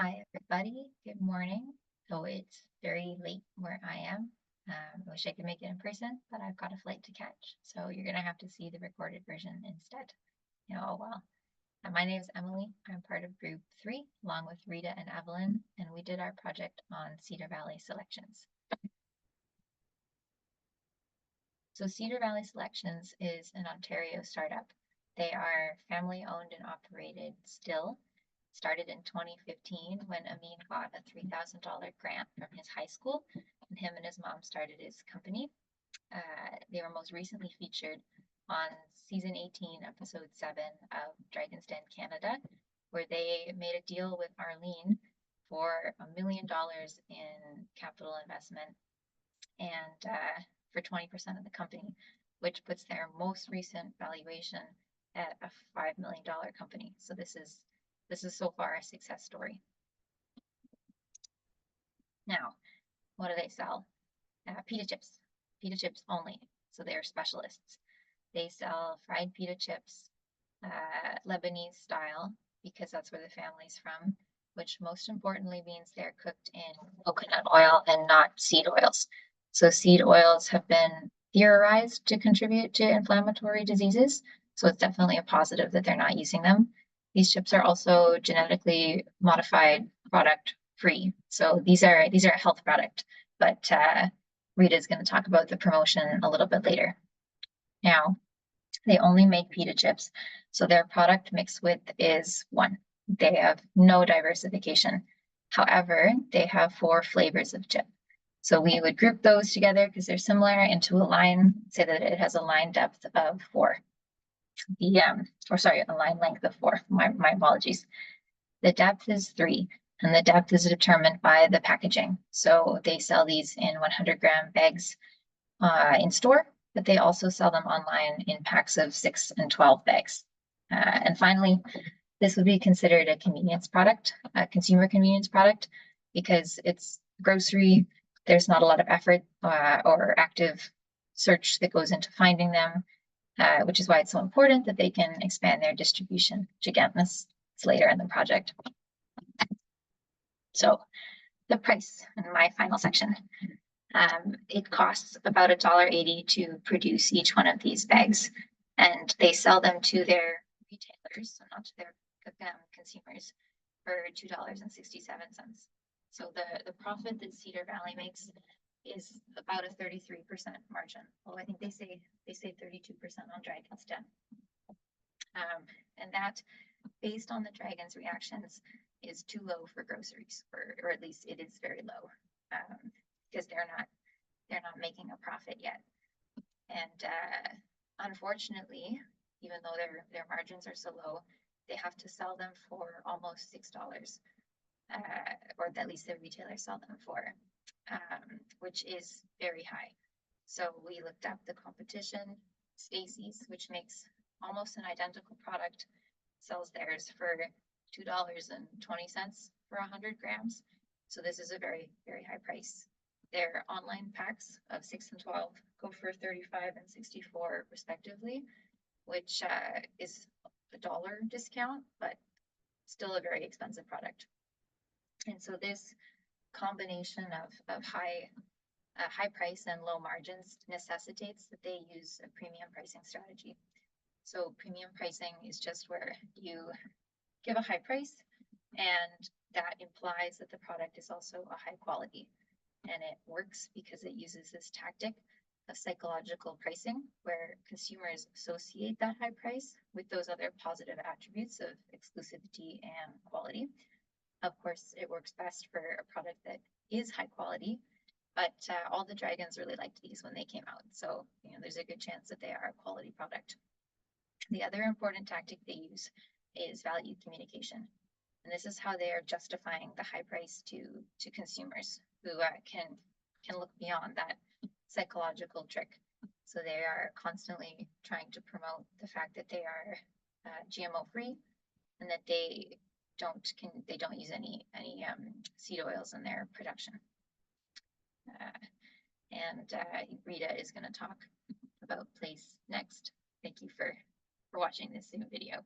Hi, everybody. Good morning. So it's very late where I am. I wish I could make it in person, but I've got a flight to catch. So you're going to have to see the recorded version instead. Oh well. My name is Emily. I'm part of group 3, along with Rita and Evelyn, and we did our project on Cedar Valley Selections. So Cedar Valley Selections is an Ontario startup. They are family owned and operated still. Started in 2015 when Amin got a $3,000 grant from his high school, and him and his mom started his company. They were most recently featured on season 18, episode 7 of Dragon's Den Canada, where they made a deal with Arlene for $1 million in capital investment and for 20% of the company, which puts their most recent valuation at a $5 million company. So this is so far a success story. Now, what do they sell? Pita chips only. So they're specialists. They sell fried pita chips, Lebanese style, because that's where the family's from, which most importantly means they're cooked in coconut oil and not seed oils. So seed oils have been theorized to contribute to inflammatory diseases. So it's definitely a positive that they're not using them. These chips are also genetically modified product free. So these are a health product, but Rita is going to talk about the promotion a little bit later. Now, they only make pita chips, so their product mix width is 1. They have no diversification. However, they have 4 flavors of chip. So we would group those together because they're similar into a line, say that it has a line depth of 4. A line length of 4. My apologies. The depth is 3, and the depth is determined by the packaging. So they sell these in 100-gram bags in store, but they also sell them online in packs of 6 and 12 bags. And finally, this would be considered a convenience product, a consumer convenience product, because it's grocery. There's not a lot of effort or active search that goes into finding them, which is why it's so important that they can expand their distribution, which again, this is later in the project. So the price in my final section. It costs about $1.80 to produce each one of these bags, and they sell them to their retailers, so not to their consumers, for $2.67. So the profit that Cedar Valley makes is about a 33% margin. Well, I think they say 32% on Dragon's Den. And that, based on the Dragon's reactions, is too low for groceries, or at least it is very low, because they're not making a profit yet. And unfortunately, even though their margins are so low, they have to sell them for almost $6, or at least the retailers sell them for, which is very high. So we looked up the competition. Stacy's, which makes almost an identical product, sells theirs for $2.20 for 100 grams. So this is a very, very high price. Their online packs of 6 and 12 go for $35 and $64 respectively, which is a $1 discount, but still a very expensive product. And so this combination of high price and low margins necessitates that they use a premium pricing strategy. So premium pricing is just where you give a high price, and that implies that the product is also a high quality. And it works because it uses this tactic of psychological pricing, where consumers associate that high price with those other positive attributes of exclusivity and quality. Of course, it works best for a product that is high quality, but all the dragons really liked these when they came out. So there's a good chance that they are a quality product. The other important tactic they use is value communication. And this is how they are justifying the high price to consumers who can look beyond that psychological trick. So they are constantly trying to promote the fact that they are GMO free, and that they don't use any seed oils in their production. And Rita is going to talk about place next. Thank you for watching this Zoom video.